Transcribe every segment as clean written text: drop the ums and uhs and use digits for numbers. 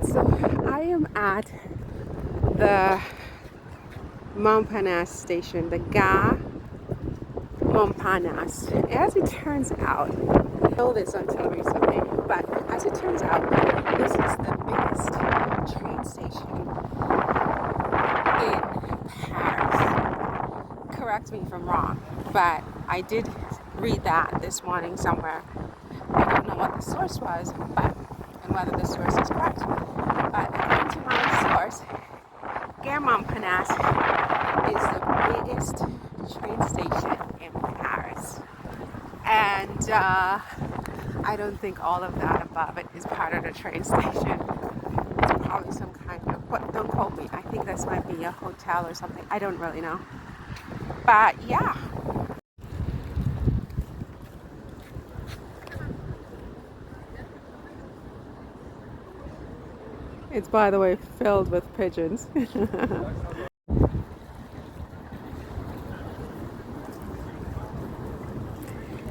so I am at the Montparnasse station, the Gare Montparnasse. As it turns out, I know this until recently, but as it turns out, this is the biggest train station in Paris. Correct me if I'm wrong, but I did read that this morning somewhere. I don't know what the source was, and whether the source is correct. But according to my source, Gare Montparnasse is the biggest train station in Paris. And I don't think all of that above it is part of the train station. It's probably some kind of, but don't quote me, I think this might be a hotel or something. I don't really know. But yeah. It's, by the way, filled with pigeons.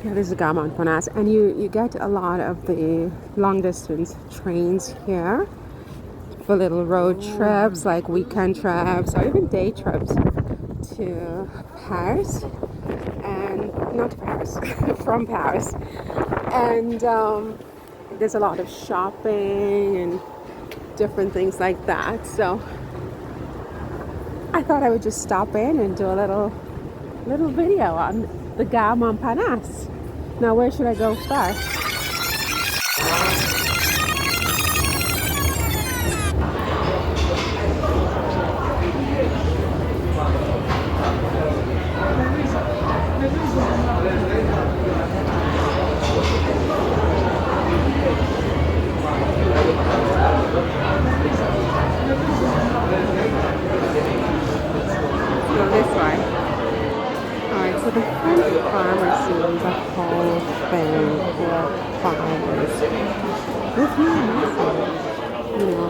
Yeah, this is Gare Montparnasse, and you get a lot of the long distance trains here for little road trips, like weekend trips or even day trips to Paris, and not to Paris, from Paris. And there's a lot of shopping and different things like that. So I thought I would just stop in and do a little video on the Gare Montparnasse. Now, where should I go first? This way. Alright, so the French pharmacy is a whole thing for farmers. With me, you know,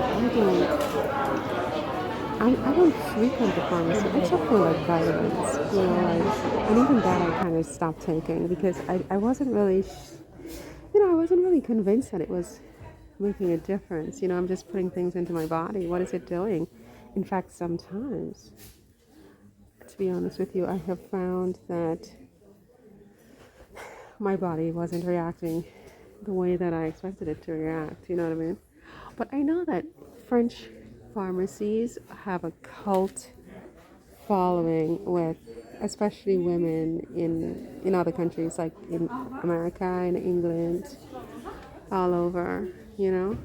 I don't frequent the pharmacy except for like vitamins, you know, like, and even that I kind of stopped taking because I wasn't really, I wasn't really convinced that it was making a difference. You know, I'm just putting things into my body. What is it doing? In fact, sometimes, to be honest with you, I have found that my body wasn't reacting the way that I expected it to react, you know what I mean? But I know that French pharmacies have a cult following with especially women in other countries, like in America and England, all over, you know?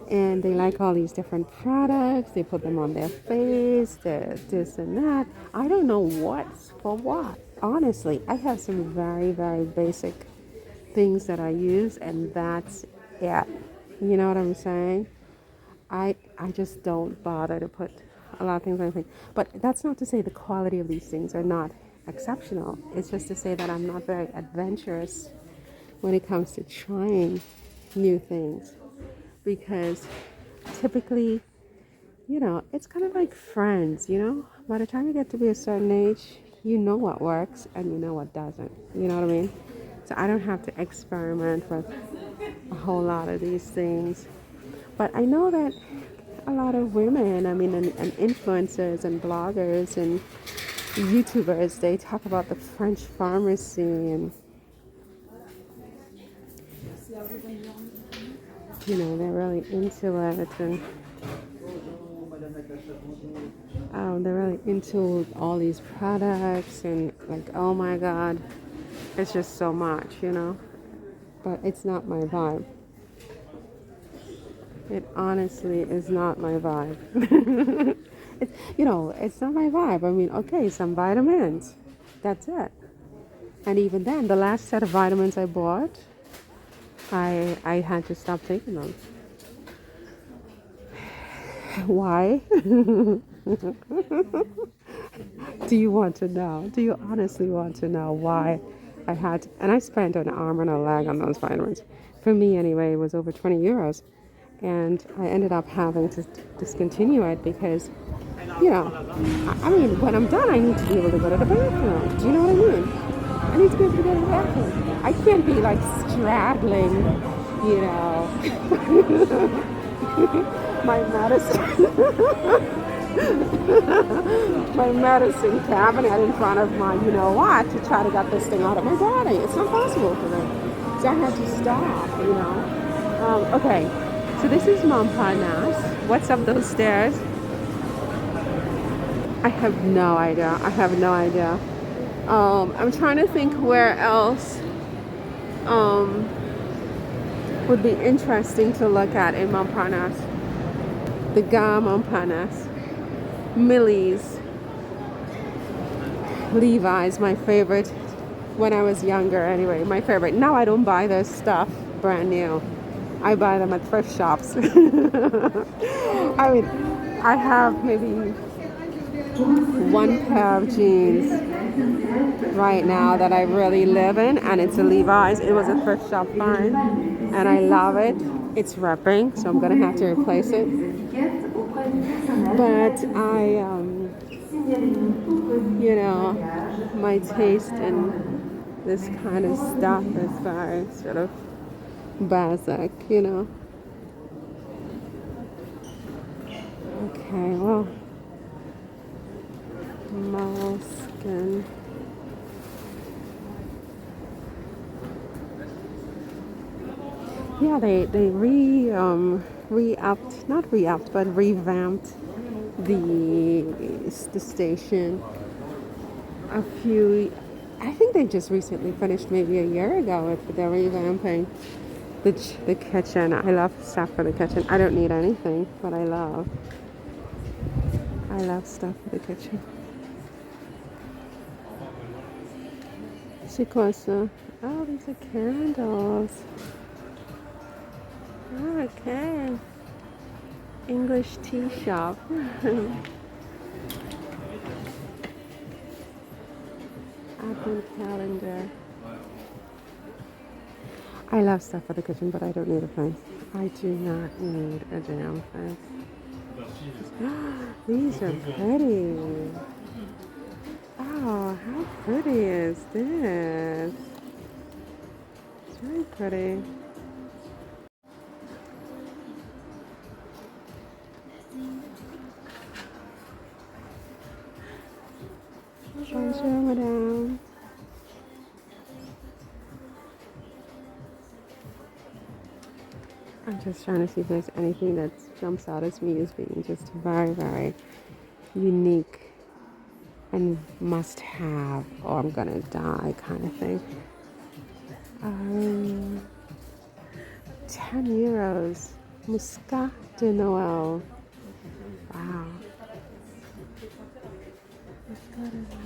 And they like all these different products. They put them on their face, this and that. I don't know what's for what. Honestly, I have some very, very basic things that I use, and that's it. You know what I'm saying? I just don't bother to put a lot of things on my face. But that's not to say the quality of these things are not exceptional. It's just to say that I'm not very adventurous when it comes to trying new things. Because typically, you know, it's kind of like friends, you know? By the time you get to be a certain age, you know what works and you know what doesn't. You know what I mean? So I don't have to experiment with a whole lot of these things. But I know that a lot of women, I mean, and influencers and bloggers and YouTubers, they talk about the French pharmacy and, you know, they're really into it, and they're really into all these products, and like, oh my God, it's just so much, you know. But it's not my vibe. It honestly is not my vibe. It's not my vibe. I mean, okay, some vitamins, that's it. And even then, the last set of vitamins I bought, I had to stop taking them. Why? Do you want to know? Do you honestly want to know why I had to? And I spent an arm and a leg on those vitamins. For me, anyway, it was over 20 euros. And I ended up having to discontinue it because, you know, I mean, when I'm done, I need to be able to go to the bathroom. Do you know what I mean? I need to be able to go to the bathroom. I can't be like straddling, you know, my medicine, my medicine cabinet in front of my, you know what, to try to get this thing out of my body. It's not possible for them. So I had to stop, you know. Okay, so this is Montparnasse. What's up those stairs? I have no idea. I have no idea. I'm trying to think where else would be interesting to look at in Montparnasse. The Gare Montparnasse. Millie's. Levi's, my favorite when I was younger anyway. My favorite. Now I don't buy their stuff brand new. I buy them at thrift shops. I mean, I have maybe one pair of jeans right now that I really live in, and it's a Levi's. It was a thrift shop find, and I love it. It's ripping, so I'm gonna have to replace it. But I, you know, my taste in this kind of stuff is very sort of basic, you know. Okay, well, moleskin. Yeah, they re-upped, not re-upped, but revamped the station a few. I think they just recently finished, maybe a year ago, with their revamping the kitchen. I love stuff for the kitchen. I don't need anything, but I love stuff for the kitchen. C'est quoi ça? Oh, these are candles. Oh, okay. English tea shop. Advent calendar. I love stuff for the kitchen, but I don't need a thing. I do not need a damn thing. These are pretty. Oh, how pretty is this? It's very pretty. Bonjour, madame. I'm just trying to see if there's anything that jumps out at me as being just very, very unique and must have, or I'm gonna die kind of thing. 10 euros. Muscat de Noël. Wow. Muscat de Noël.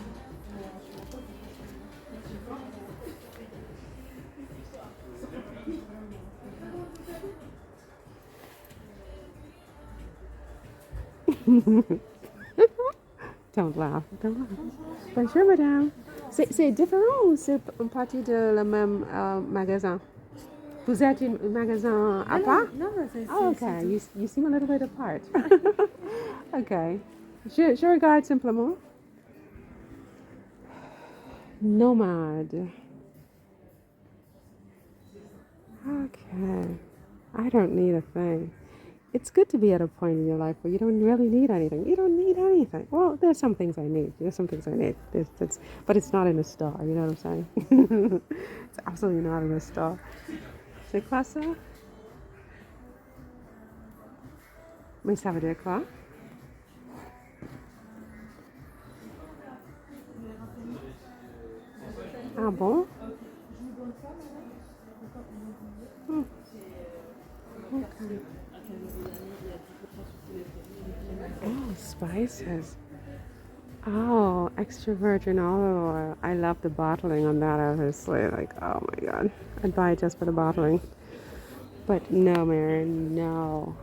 Don't laugh, don't laugh. Bonjour, madame. C'est différent ou c'est partie de le même magasin? Vous êtes un magasin à part? Non, c'est... Oh, okay. You seem a little bit apart. Okay. Je regarde simplement. Nomade. Okay. I don't need a thing. It's good to be at a point in your life where you don't really need anything. You don't need anything. Well, there's some things I need. But it's not in a store. You know what I'm saying? It's absolutely not in a store. C'est quoi ça? Mais ça veut dire quoi? Ah bon? Okay. Oh, spices. Oh, extra virgin olive oil. I love the bottling on that, obviously. Like, oh my god. I'd buy it just for the bottling. But no, Mary, no.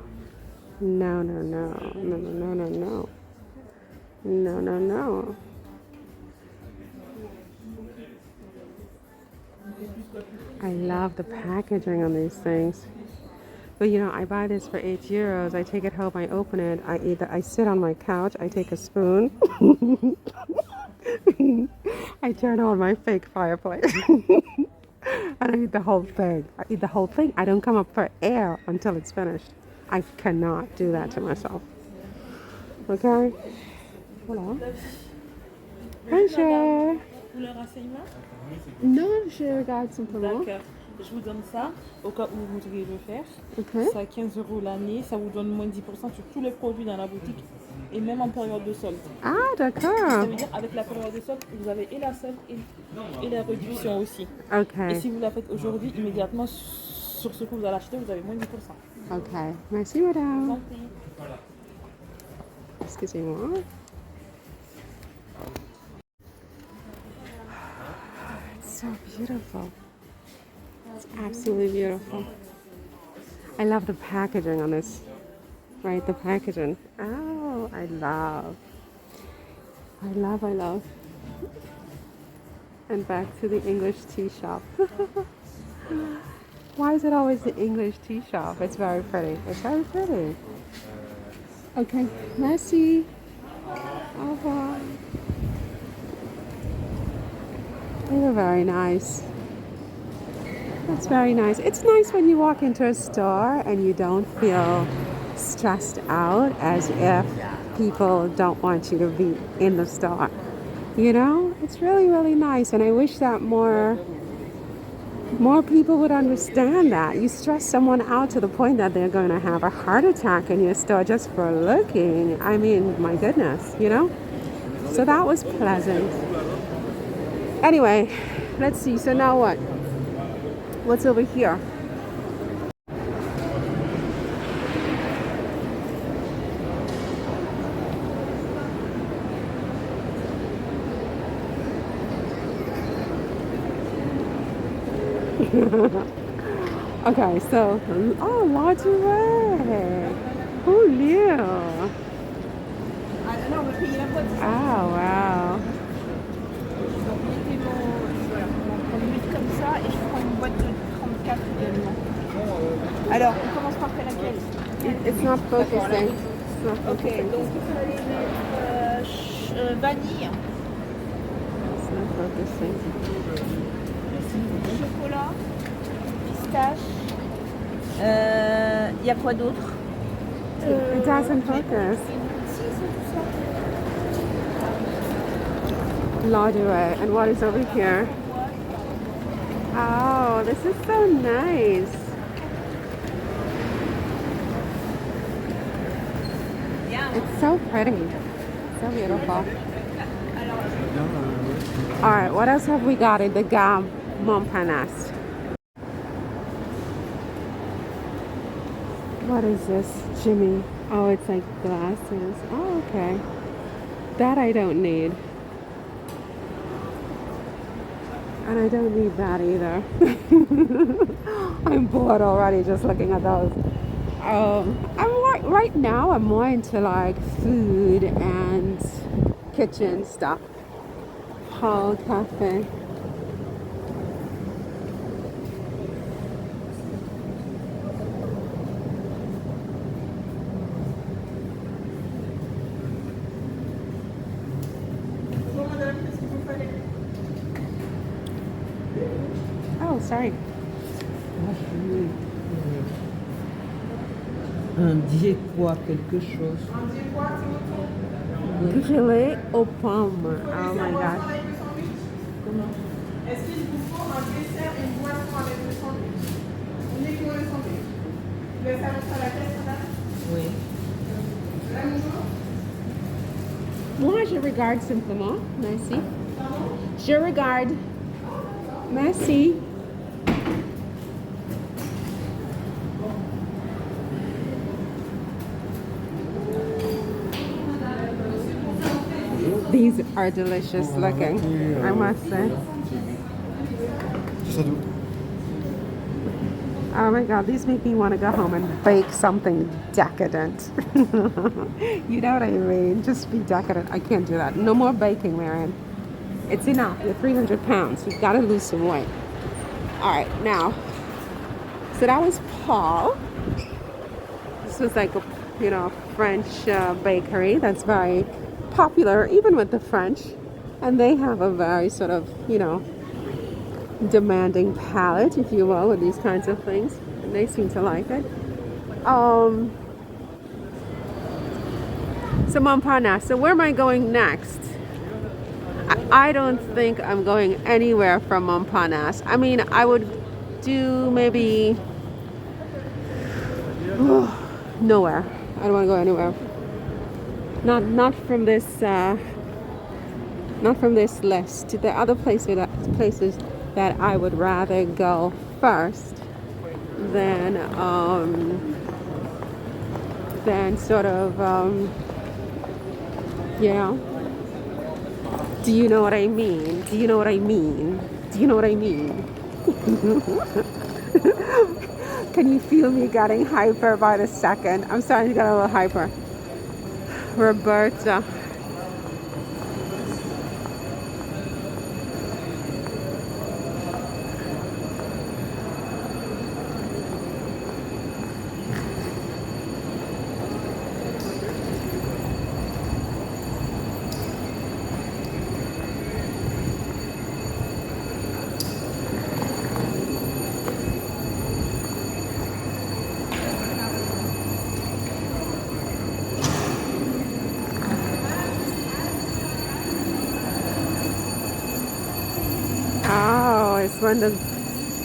No, no, no. No, no, no, no, no. No, no, no. I love the packaging on these things. But you know, I buy this for 8 euros. I take it home, I open it, I eat it. I sit on my couch, I take a spoon. I turn on my fake fireplace. And I eat the whole thing. I eat the whole thing. I don't come up for air until it's finished. I cannot do that to myself. Okay? Voilà. Bonjour. Pour le renseignement? Non, je regarde simplement. D'accord. Je vous donne ça au cas où vous voudriez le faire. Ok. C'est à 15 € l'année. Ça vous donne moins de 10% sur tous les produits dans la boutique et même en période de solde. Ah, Ça d'accord. veut dire avec la période de solde, vous avez et la solde et la réduction aussi. Ok. Et si vous la faites aujourd'hui, immédiatement sur ce que vous allez acheter, vous avez moins de 10%. Ok. Merci, madame. Santé. Excusez-moi. It's so beautiful. It's absolutely beautiful. I love the packaging on this. Right, the packaging. Oh, I love. And back to the English tea shop. Why is it always the English tea shop? It's very pretty. It's very pretty. Okay, merci. Au revoir. They were very nice. That's very nice. It's nice when you walk into a store and you don't feel stressed out as if people don't want you to be in the store. You know, it's really, really nice. And I wish that more people would understand that. You stress someone out to the point that they're going to have a heart attack in your store just for looking. I mean, my goodness, you know? So that was pleasant. Anyway, let's see. So now what? What's over here? Okay, so, oh, lingerie. Who knew? Oh, wow. Comme ça et je prends une boîte de 34 également. Alors, on commence par faire laquelle? It's not focusing. It's not Ok, focusing. donc il fallait mettre vanille, It's not focusing. chocolat, pistache. Il y a quoi d'autre? It doesn't focus. Si, c'est tout ça. Lingerie. And what is over here? Oh, this is so nice. It's so pretty. So beautiful. All right, what else have we got in the Gare Montparnasse? What is this, Jimmy? Oh, it's like glasses. Oh, okay. That I don't need. And I don't need that either. I'm bored already just looking at those. Right now I'm more into like food and kitchen stuff. Hall Cafe. Oh, sorry. Un diépois, quelque chose. Grillé aux pommes. Oh my gosh. Est-ce qu'il vous faut un dessert et une boisson avec le sandwich? Uniquement le sandwich. Vous voulez savoir sur la caisse, madame? Oui. Là, bonjour. Moi, je regarde simplement. Merci. Je regarde. Merci. These are delicious looking, I must say. Oh my god, these make me want to go home and bake something decadent. You know what I mean? Just be decadent. I can't do that. No more baking, Marion. It's enough. You're 300 pounds. You've got to lose some weight. All right, now. So that was Paul. This was like a, French bakery that's very popular, even with the French. And they have a very sort of, demanding palate, if you will, with these kinds of things. And they seem to like it. So Montparnasse. So where am I going next? I don't think I'm going anywhere from Montparnasse. I mean, I would do maybe nowhere. I don't want to go anywhere. Not from this. Not from this list. The other places that I would rather go first than sort of yeah. Do you know what I mean? Do you know what I mean? Do you know what I mean? Can you feel me getting hyper by the second? I'm starting to get a little hyper. Roberta.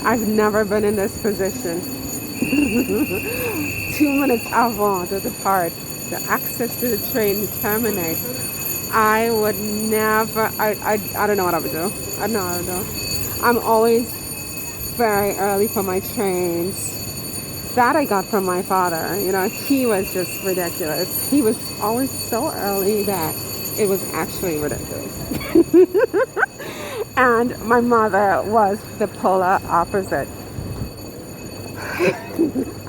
I've never been in this position. 2 minutes avant to depart, the access to the train terminates. I would never, I don't know what I would do. I don't know what I would do. I'm always very early for my trains. That I got from my father. You know, he was just ridiculous. He was always so early that it was actually ridiculous. And my mother was the polar opposite.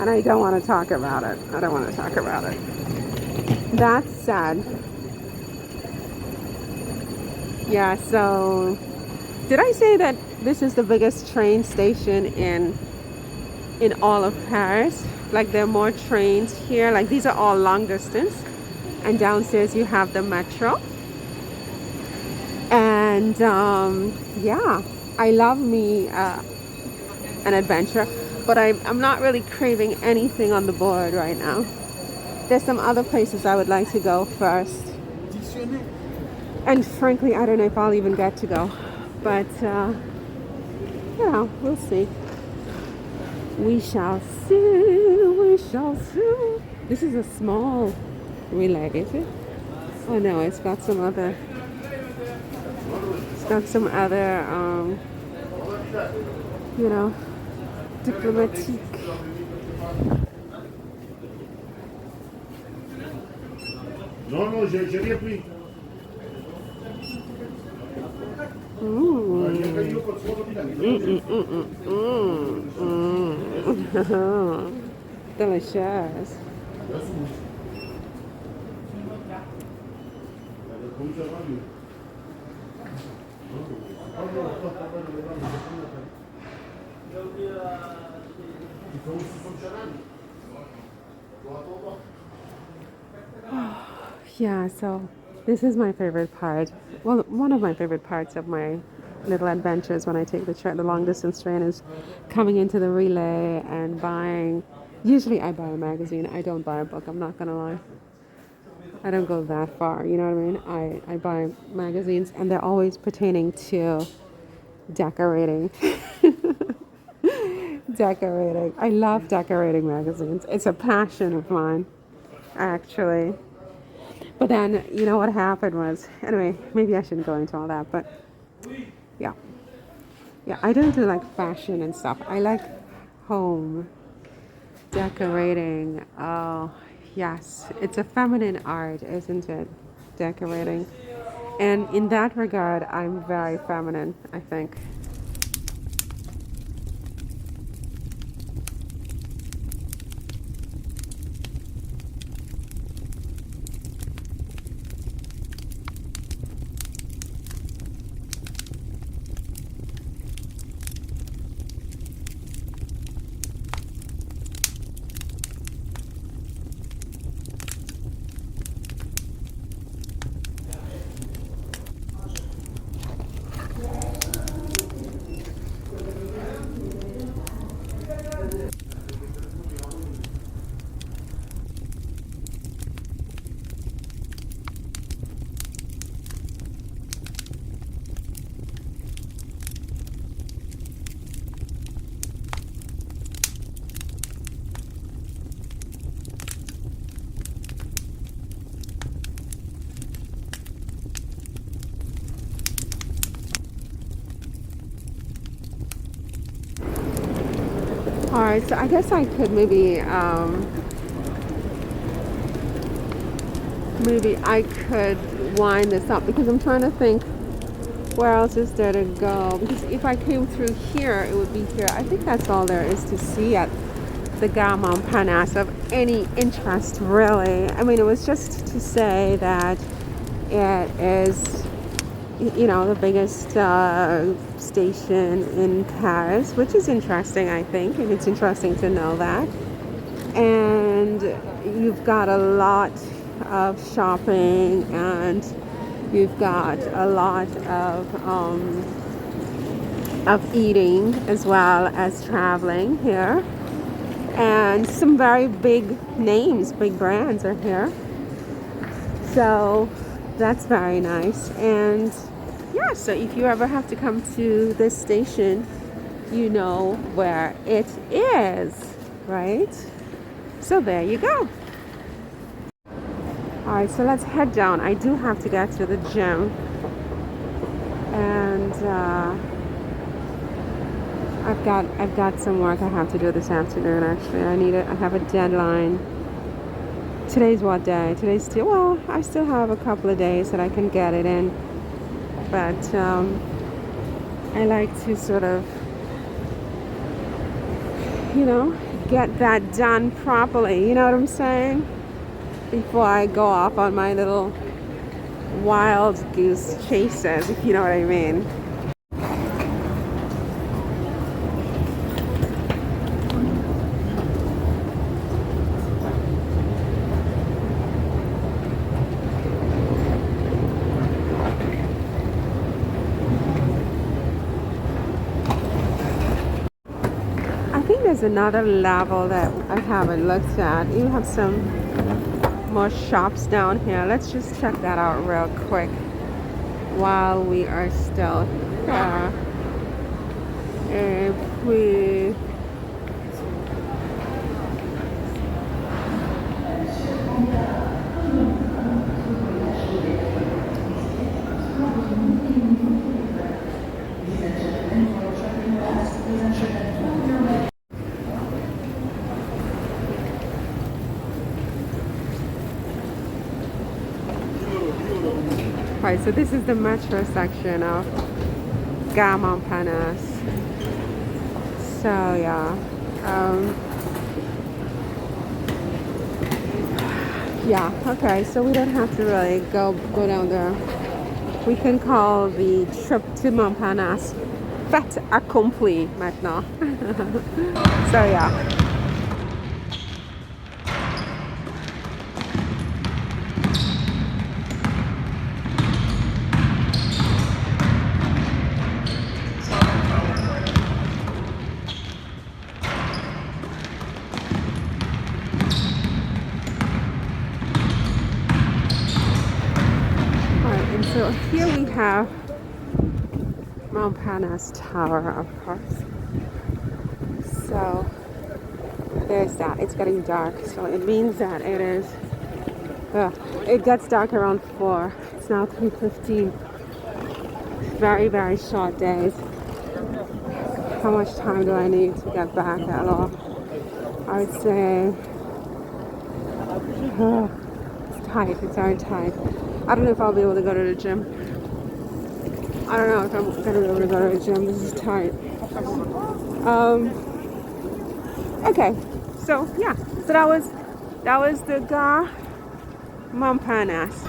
And I don't want to talk about it. I don't want to talk about it. That said, yeah, so did I say that this is the biggest train station in all of Paris? Like there are more trains here. Like these are all long distance. And downstairs you have the metro. And yeah, I love me an adventure, but I'm not really craving anything on the board right now. There's some other places I would like to go first. And frankly, I don't know if I'll even get to go. But yeah, we'll see. We shall see. We shall see. This is a small relay, is it? Oh no, it's got some other. It's got some other, you know, diplomatique. Non, j'ai rien pris. Delicious. Yeah, so this is my favorite part. Well, one of my favorite parts of my little adventures when I take the long distance train is coming into the relay and buying. Usually I buy a magazine. I don't buy a book. I'm not gonna lie. I don't go that far. You know what I mean? I buy magazines, and they're always pertaining to decorating. Decorating. I love decorating magazines. It's a passion of mine, actually. But then, you know what happened was, anyway, maybe I shouldn't go into all that, but yeah. Yeah, I don't do like fashion and stuff. I like home decorating. Oh, yes. It's a feminine art, isn't it? Decorating. And in that regard, I'm very feminine, I think. right, so I guess I could maybe I could wind this up because I'm trying to think where else is there to go. Because if I came through here, it would be here. I think that's all there is to see at the Gare Montparnasse of any interest, really. I mean, it was just to say that it is, you know, the biggest station in Paris, which is interesting, I think, and it's interesting to know that. And you've got a lot of shopping, and you've got a lot of eating as well as traveling here. And some very big names, big brands are here. So that's very nice. And yeah, so if you ever have to come to this station, you know where it is, right? So there you go. All right, so let's head down. I do have to get to the gym. And I've got some work I have to do this afternoon, actually. I have a deadline. Today's what day? Today's still, well, I still have a couple of days that I can get it in. But I like to sort of, you know, get that done properly. You know what I'm saying? Before I go off on my little wild goose chases, if you know what I mean. There's another level that I haven't looked at. You have some more shops down here. Let's just check that out real quick while we are still here. If we Right, so this is the metro section of Gare Montparnasse. So yeah, yeah. Okay, so we don't have to really go down there. We can call the trip to Montparnasse fait accompli maintenant. So yeah. So here we have Montparnasse Tower, of course. So there's that. It's getting dark, so it means that it is. It gets dark around 4. It's now 3:15. Very, very short days. How much time do I need to get back at all? I would say it's tight. It's very tight. I don't know if I'll be able to go to the gym. I don't know if I'm gonna be able to go to the gym. This is tight. Okay, so yeah, so that was the Gare Montparnasse.